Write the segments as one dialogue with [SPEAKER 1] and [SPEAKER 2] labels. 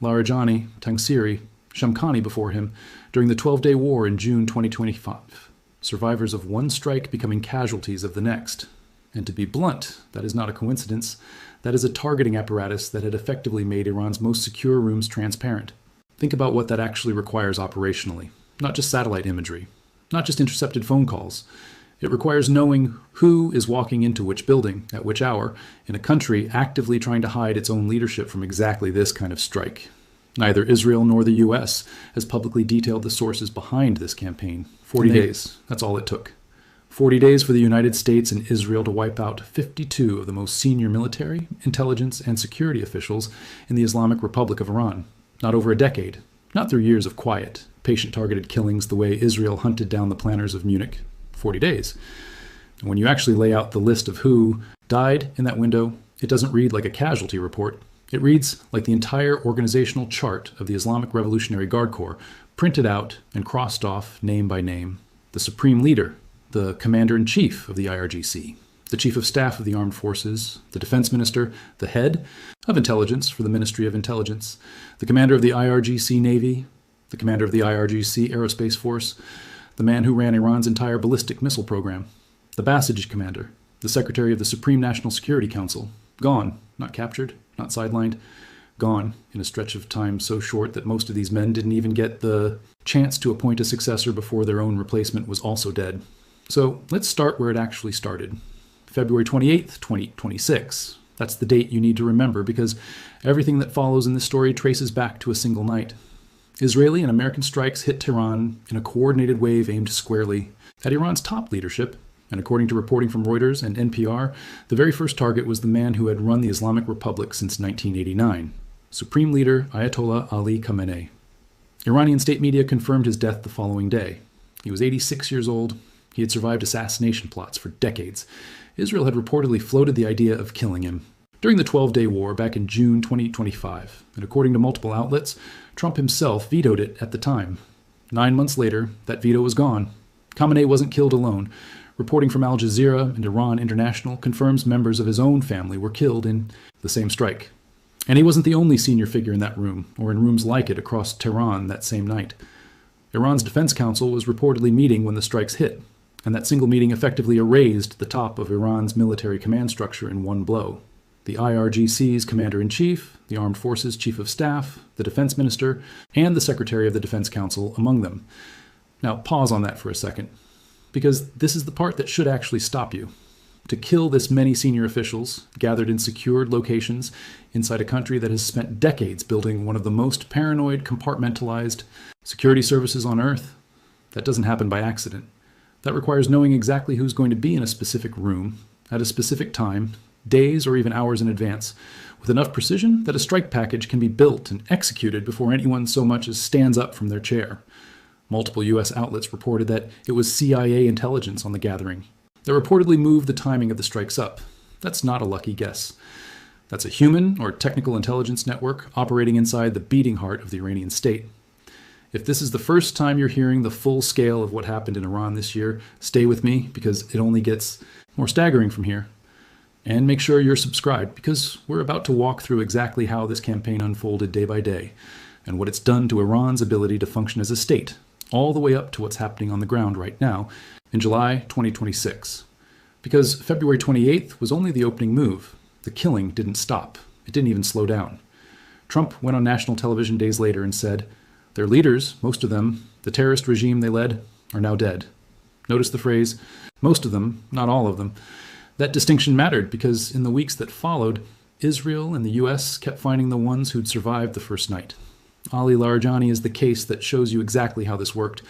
[SPEAKER 1] Larijani, Tangsiri, Shamkhani before him, during the 12-day war in June 2025. Survivors of one strike becoming casualties of the next. And to be blunt, that is not a coincidence. That is a targeting apparatus that had effectively made Iran's most secure rooms transparent. Think about what that actually requires operationally. Not just satellite imagery. Not just intercepted phone calls. It requires knowing who is walking into which building, at which hour, in a country actively trying to hide its own leadership from exactly this kind of strike. Neither Israel nor the US has publicly detailed the sources behind this campaign. 40 days, that's all it took. 40 days for the United States and Israel to wipe out 52 of the most senior military, intelligence, and security officials in the Islamic Republic of Iran. Not over a decade. Not through years of quiet, patient-targeted killings the way Israel hunted down the planners of Munich. 40 days. And when you actually lay out the list of who died in that window, it doesn't read like a casualty report. It reads like the entire organizational chart of the Islamic Revolutionary Guard Corps, printed out and crossed off name by name. The supreme leader, the commander-in-chief of the IRGC, the chief of staff of the armed forces, the defense minister, the head of intelligence for the Ministry of Intelligence, the commander of the IRGC Navy, the commander of the IRGC Aerospace Force, the man who ran Iran's entire ballistic missile program, the Basij commander, the secretary of the Supreme National Security Council, gone, not captured, not sidelined, gone in a stretch of time so short that most of these men didn't even get the chance to appoint a successor before their own replacement was also dead. So let's start where it actually started. February 28th, 2026. That's the date you need to remember because everything that follows in this story traces back to a single night. Israeli and American strikes hit Tehran in a coordinated wave aimed squarely at Iran's top leadership, and according to reporting from Reuters and NPR, the very first target was the man who had run the Islamic Republic since 1989, Supreme Leader Ayatollah Ali Khamenei. Iranian state media confirmed his death the following day. He was 86 years old. He had survived assassination plots for decades. Israel had reportedly floated the idea of killing him during the 12-day war back in June 2025, and according to multiple outlets, Trump himself vetoed it at the time. 9 months later, that veto was gone. Khamenei wasn't killed alone. Reporting from Al Jazeera and Iran International confirms members of his own family were killed in the same strike. And he wasn't the only senior figure in that room, or in rooms like it across Tehran that same night. Iran's Defense Council was reportedly meeting when the strikes hit, and that single meeting effectively erased the top of Iran's military command structure in one blow. The IRGC's commander-in-chief, the Armed Forces Chief of Staff, the Defense Minister, and the Secretary of the Defense Council among them. Now, pause on that for a second, because this is the part that should actually stop you. To kill this many senior officials, gathered in secured locations inside a country that has spent decades building one of the most paranoid, compartmentalized security services on Earth, that doesn't happen by accident. That requires knowing exactly who's going to be in a specific room, at a specific time, days or even hours in advance, with enough precision that a strike package can be built and executed before anyone so much as stands up from their chair. Multiple U.S. outlets reported that it was CIA intelligence on the gathering that reportedly moved the timing of the strikes up. That's not a lucky guess. That's a human or technical intelligence network operating inside the beating heart of the Iranian state. If this is the first time you're hearing the full scale of what happened in Iran this year, stay with me because it only gets more staggering from here. And make sure you're subscribed because we're about to walk through exactly how this campaign unfolded day by day and what it's done to Iran's ability to function as a state, all the way up to what's happening on the ground right now in July 2026. Because February 28th was only the opening move. The killing didn't stop. It didn't even slow down. Trump went on national television days later and said, their leaders, most of them, the terrorist regime they led, are now dead. Notice the phrase, most of them, not all of them. That distinction mattered because in the weeks that followed, Israel and the US kept finding the ones who'd survived the first night. Ali Larijani is the case that shows you exactly how this worked.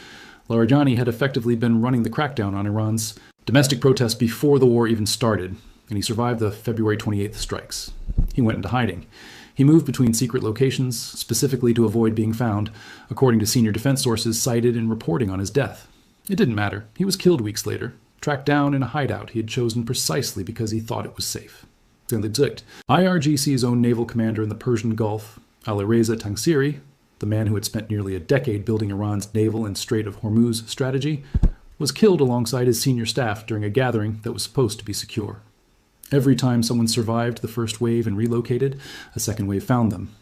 [SPEAKER 1] Larijani had effectively been running the crackdown on Iran's domestic protests before the war even started, and he survived the February 28th strikes. He went into hiding. He moved between secret locations, specifically to avoid being found, according to senior defense sources cited in reporting on his death. It didn't matter. He was killed weeks later, tracked down in a hideout he had chosen precisely because he thought it was safe. IRGC's own naval commander in the Persian Gulf, Alireza Tangsiri, the man who had spent nearly a decade building Iran's naval and Strait of Hormuz strategy, was killed alongside his senior staff during a gathering that was supposed to be secure. Every time someone survived the first wave and relocated, a second wave found them.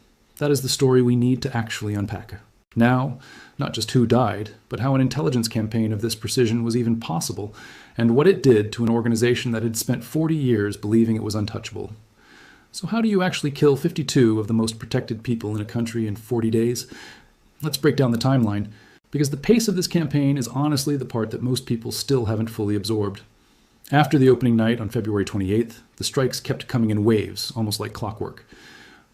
[SPEAKER 1] that is the story we need to actually unpack. Now, not just who died, but how an intelligence campaign of this precision was even possible, and what it did to an organization that had spent 40 years believing it was untouchable. So how do you actually kill 52 of the most protected people in a country in 40 days? Let's break down the timeline, because the pace of this campaign is honestly the part that most people still haven't fully absorbed. After the opening night on February 28th, the strikes kept coming in waves, almost like clockwork.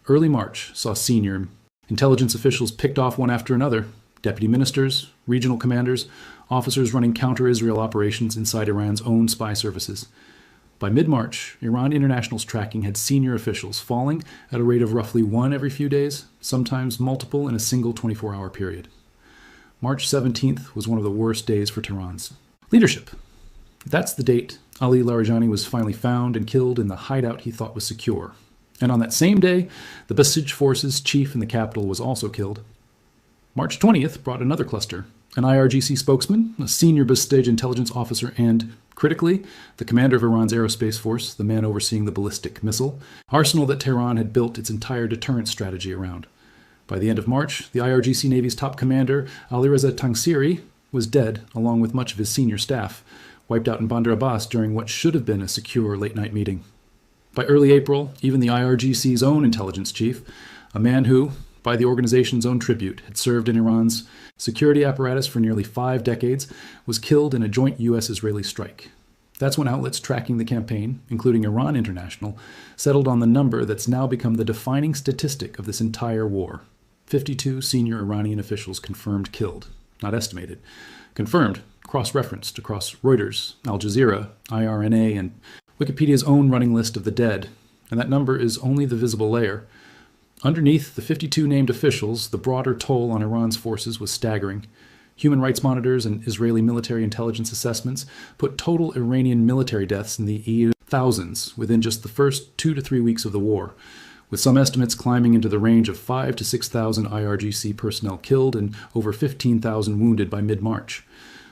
[SPEAKER 1] Early March saw senior intelligence officials picked off one after another: deputy ministers, regional commanders, officers running counter-Israel operations inside Iran's own spy services. By mid-March, Iran International's tracking had senior officials falling at a rate of roughly one every few days, sometimes multiple in a single 24-hour period. March 17th was one of the worst days for Tehran's leadership. That's the date Ali Larijani was finally found and killed in the hideout he thought was secure. And on that same day, the Basij forces chief in the capital was also killed. March 20th brought another cluster: an IRGC spokesman, a senior Basij intelligence officer, and, critically, the commander of Iran's aerospace force, the man overseeing the ballistic missile arsenal that Tehran had built its entire deterrence strategy around. By the end of March, the IRGC Navy's top commander, Alireza Tangsiri, was dead, along with much of his senior staff, wiped out in Bandar Abbas during what should have been a secure late-night meeting. By early April, even the IRGC's own intelligence chief, a man who, by the organization's own tribute, had served in Iran's security apparatus for nearly 5 decades, was killed in a joint U.S.-Israeli strike. That's when outlets tracking the campaign, including Iran International, settled on the number that's now become the defining statistic of this entire war: 52 senior Iranian officials confirmed killed, not estimated. Confirmed, cross-referenced across Reuters, Al Jazeera, IRNA, and Wikipedia's own running list of the dead, and that number is only the visible layer. Underneath the 52 named officials, the broader toll on Iran's forces was staggering. Human rights monitors and Israeli military intelligence assessments put total Iranian military deaths in the EU thousands within just the first 2 to 3 weeks of the war, with some estimates climbing into the range of 5,000 to 6,000 IRGC personnel killed and over 15,000 wounded by mid-March.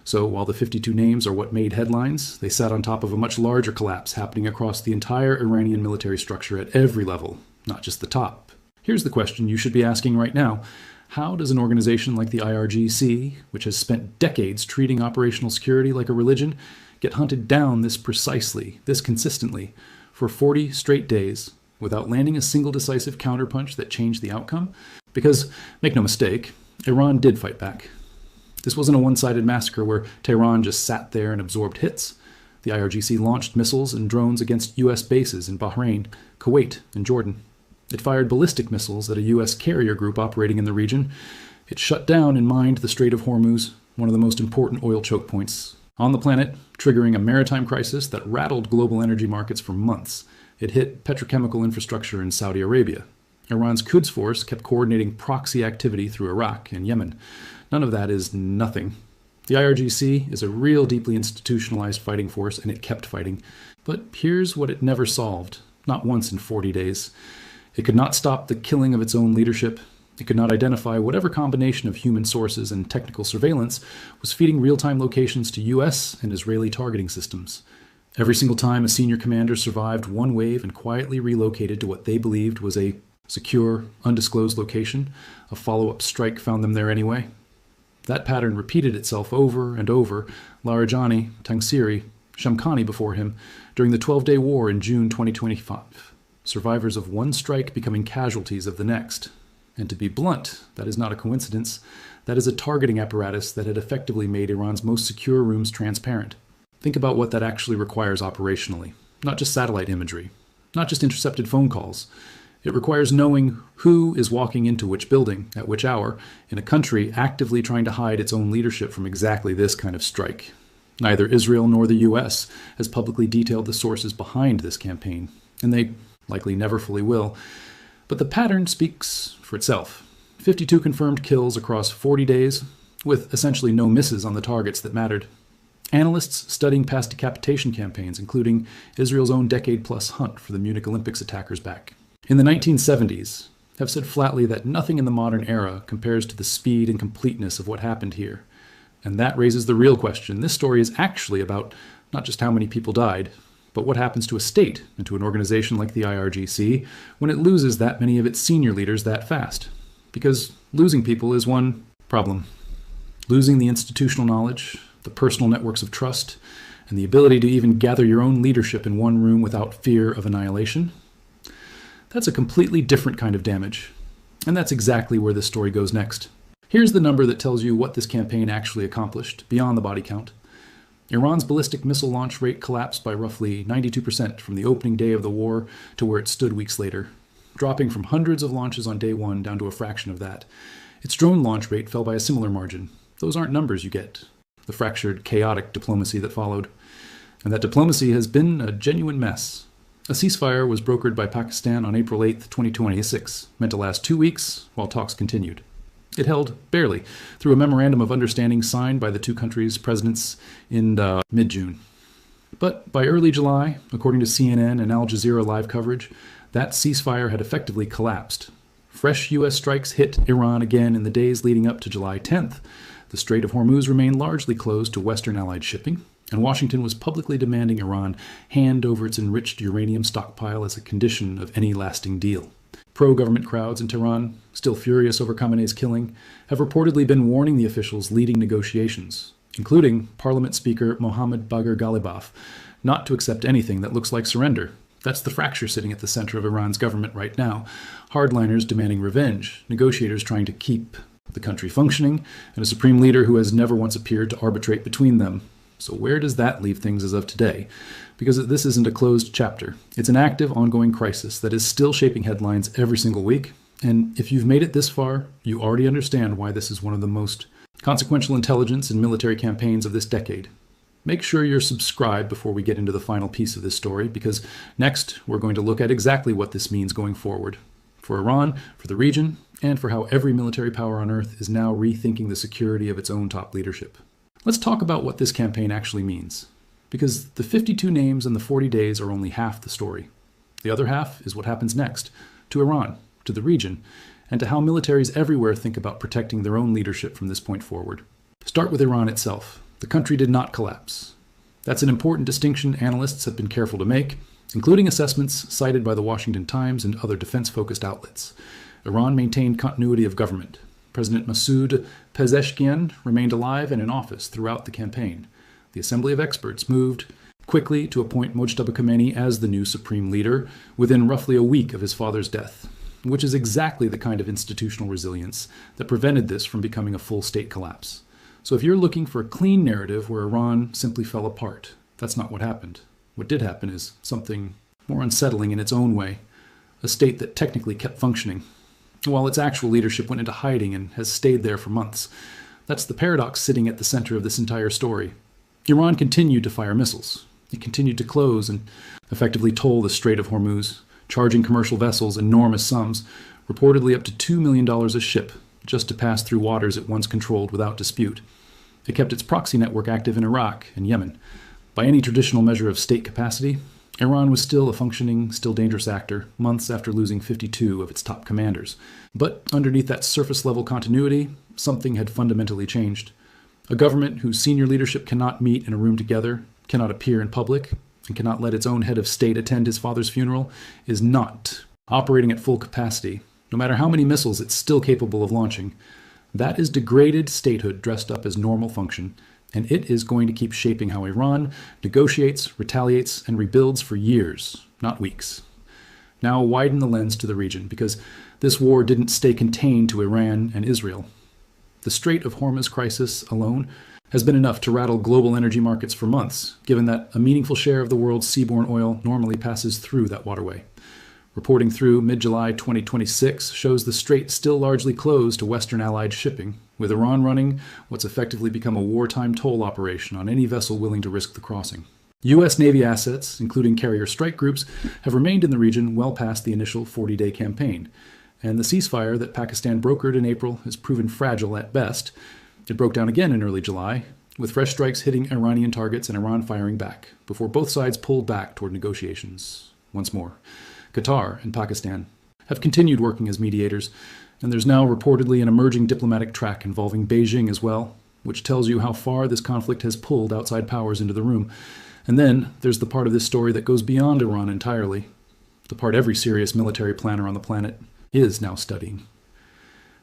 [SPEAKER 1] So while the 52 names are what made headlines, they sat on top of a much larger collapse happening across the entire Iranian military structure at every level, not just the top. Here's the question you should be asking right now: how does an organization like the IRGC, which has spent decades treating operational security like a religion, get hunted down this precisely, this consistently, for 40 straight days, without landing a single decisive counterpunch that changed the outcome? Because, make no mistake, Iran did fight back. This wasn't a one-sided massacre where Tehran just sat there and absorbed hits. The IRGC launched missiles and drones against U.S. bases in Bahrain, Kuwait, and Jordan. It fired ballistic missiles at a U.S. carrier group operating in the region. It shut down and mined the Strait of Hormuz, one of the most important oil choke points on the planet, triggering a maritime crisis that rattled global energy markets for months. It hit petrochemical infrastructure in Saudi Arabia. Iran's Quds Force kept coordinating proxy activity through Iraq and Yemen. None of that is nothing. The IRGC is a real deeply institutionalized fighting force, and it kept fighting. But here's what it never solved, not once in 40 days. It could not stop the killing of its own leadership. It could not identify whatever combination of human sources and technical surveillance was feeding real-time locations to U.S. and Israeli targeting systems. Every single time a senior commander survived one wave and quietly relocated to what they believed was a secure, undisclosed location, a follow-up strike found them there anyway. That pattern repeated itself over and over. Larijani, Tangsiri, Shamkhani before him, during the 12-day war in June 2025. Survivors of one strike becoming casualties of the next. And to be blunt, that is not a coincidence. That is a targeting apparatus that had effectively made Iran's most secure rooms transparent. Think about what that actually requires operationally. Not just satellite imagery. Not just intercepted phone calls. It requires knowing who is walking into which building, at which hour, in a country actively trying to hide its own leadership from exactly this kind of strike. Neither Israel nor the U.S. has publicly detailed the sources behind this campaign, and they likely never fully will. But the pattern speaks for itself. 52 confirmed kills across 40 days, with essentially no misses on the targets that mattered. Analysts studying past decapitation campaigns, including Israel's own decade-plus hunt for the Munich Olympics attackers back in the 1970s, have said flatly that nothing in the modern era compares to the speed and completeness of what happened here. And that raises the real question. This story is actually about not just how many people died, But what happens to a state and to an organization like the IRGC when it loses that many of its senior leaders that fast? Because losing people is one problem. Losing the institutional knowledge, the personal networks of trust, and the ability to even gather your own leadership in one room without fear of annihilation, that's a completely different kind of damage. And that's exactly where this story goes next. Here's the number that tells you what this campaign actually accomplished, beyond the body count. Iran's ballistic missile launch rate collapsed by roughly 92% from the opening day of the war to where it stood weeks later, dropping from hundreds of launches on day one down to a fraction of that. Its drone launch rate fell by a similar margin. Those aren't numbers you get. The fractured, chaotic diplomacy that followed. And that diplomacy has been a genuine mess. A ceasefire was brokered by Pakistan on April 8, 2026, meant to last 2 weeks while talks continued. It held barely through a memorandum of understanding signed by the two countries' presidents in mid-June. But by early July, according to CNN and Al Jazeera live coverage, that ceasefire had effectively collapsed. Fresh U.S. strikes hit Iran again in the days leading up to July 10th. The Strait of Hormuz remained largely closed to Western Allied shipping, and Washington was publicly demanding Iran hand over its enriched uranium stockpile as a condition of any lasting deal. Pro-government crowds in Tehran, still furious over Khamenei's killing, have reportedly been warning the officials leading negotiations, including Parliament Speaker Mohammad Bagher Ghalibaf, not to accept anything that looks like surrender. That's the fracture sitting at the center of Iran's government right now. Hardliners demanding revenge, negotiators trying to keep the country functioning, and a supreme leader who has never once appeared to arbitrate between them. So where does that leave things as of today? Because this isn't a closed chapter. It's an active, ongoing crisis that is still shaping headlines every single week. And if you've made it this far, you already understand why this is one of the most consequential intelligence and military campaigns of this decade. Make sure you're subscribed before we get into the final piece of this story, because next we're going to look at exactly what this means going forward. For Iran, for the region, and for how every military power on Earth is now rethinking the security of its own top leadership. Let's talk about what this campaign actually means, because the 52 names and the 40 days are only half the story. The other half is what happens next, to Iran, to the region, and to how militaries everywhere think about protecting their own leadership from this point forward. Start with Iran itself. The country did not collapse. That's an important distinction analysts have been careful to make, including assessments cited by the Washington Times and other defense-focused outlets. Iran maintained continuity of government. President Masoud Pezeshkian remained alive and in office throughout the campaign. The Assembly of Experts moved quickly to appoint Mojtaba Khomeini as the new supreme leader within roughly a week of his father's death, which is exactly the kind of institutional resilience that prevented this from becoming a full state collapse. So if you're looking for a clean narrative where Iran simply fell apart, that's not what happened. What did happen is something more unsettling in its own way, a state that technically kept functioning, while its actual leadership went into hiding and has stayed there for months. That's the paradox sitting at the center of this entire story. Iran continued to fire missiles. It continued to close and effectively toll the Strait of Hormuz, charging commercial vessels enormous sums, reportedly up to $2 million a ship, just to pass through waters it once controlled without dispute. It kept its proxy network active in Iraq and Yemen. By any traditional measure of state capacity, Iran was still a functioning, still dangerous actor, months after losing 52 of its top commanders. But underneath that surface-level continuity, something had fundamentally changed. A government whose senior leadership cannot meet in a room together, cannot appear in public, and cannot let its own head of state attend his father's funeral, is not operating at full capacity, no matter how many missiles it's still capable of launching. That is degraded statehood dressed up as normal function, and it is going to keep shaping how Iran negotiates, retaliates, and rebuilds for years, not weeks. Now widen the lens to the region, because this war didn't stay contained to Iran and Israel. The Strait of Hormuz crisis alone has been enough to rattle global energy markets for months, given that a meaningful share of the world's seaborne oil normally passes through that waterway. Reporting through mid-July 2026 shows the strait still largely closed to Western Allied shipping, with Iran running what's effectively become a wartime toll operation on any vessel willing to risk the crossing. U.S. Navy assets, including carrier strike groups, have remained in the region well past the initial 40-day campaign, and the ceasefire that Pakistan brokered in April has proven fragile at best. It broke down again in early July, with fresh strikes hitting Iranian targets and Iran firing back, before both sides pulled back toward negotiations. Once more, Qatar and Pakistan have continued working as mediators, and there's now reportedly an emerging diplomatic track involving Beijing as well, which tells you how far this conflict has pulled outside powers into the room. And then there's the part of this story that goes beyond Iran entirely, the part every serious military planner on the planet is now studying.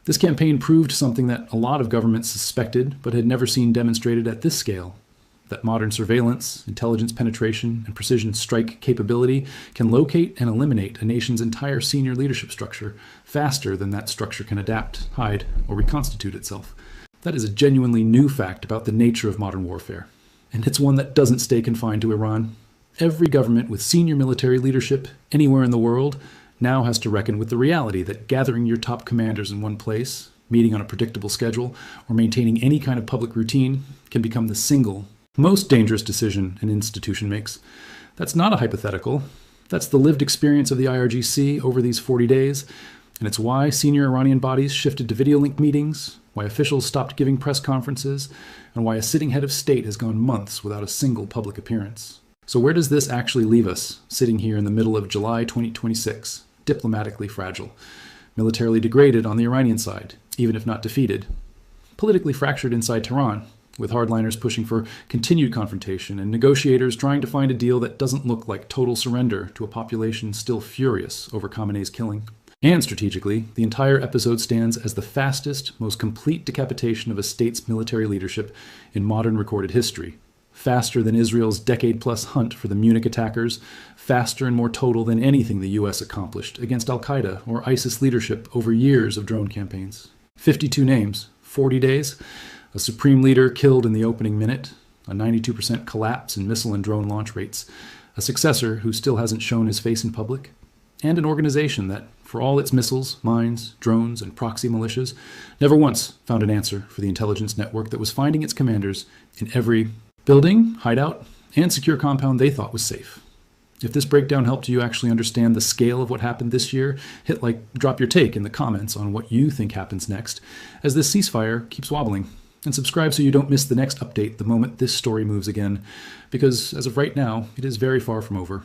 [SPEAKER 1] This campaign proved something that a lot of governments suspected but had never seen demonstrated at this scale, that modern surveillance, intelligence penetration, and precision strike capability can locate and eliminate a nation's entire senior leadership structure faster than that structure can adapt, hide, or reconstitute itself. That is a genuinely new fact about the nature of modern warfare, and it's one that doesn't stay confined to Iran. Every government with senior military leadership anywhere in the world now has to reckon with the reality that gathering your top commanders in one place, meeting on a predictable schedule, or maintaining any kind of public routine can become the single most dangerous decision an institution makes. That's not a hypothetical. That's the lived experience of the IRGC over these 40 days, and it's why senior Iranian bodies shifted to video link meetings, why officials stopped giving press conferences, and why a sitting head of state has gone months without a single public appearance. So where does this actually leave us, sitting here in the middle of July 2026, diplomatically fragile, militarily degraded on the Iranian side, even if not defeated, politically fractured inside Tehran, with hardliners pushing for continued confrontation and negotiators trying to find a deal that doesn't look like total surrender to a population still furious over Khamenei's killing? And strategically, the entire episode stands as the fastest, most complete decapitation of a state's military leadership in modern recorded history. Faster than Israel's decade-plus hunt for the Munich attackers, faster and more total than anything the U.S. accomplished against al-Qaeda or ISIS leadership over years of drone campaigns. 52 names, 40 days, a supreme leader killed in the opening minute, a 92% collapse in missile and drone launch rates, a successor who still hasn't shown his face in public, and an organization that, for all its missiles, mines, drones, and proxy militias, never once found an answer for the intelligence network that was finding its commanders in every building, hideout, and secure compound they thought was safe. If this breakdown helped you actually understand the scale of what happened this year, drop your take in the comments on what you think happens next as this ceasefire keeps wobbling. And subscribe so you don't miss the next update the moment this story moves again, because as of right now, it is very far from over.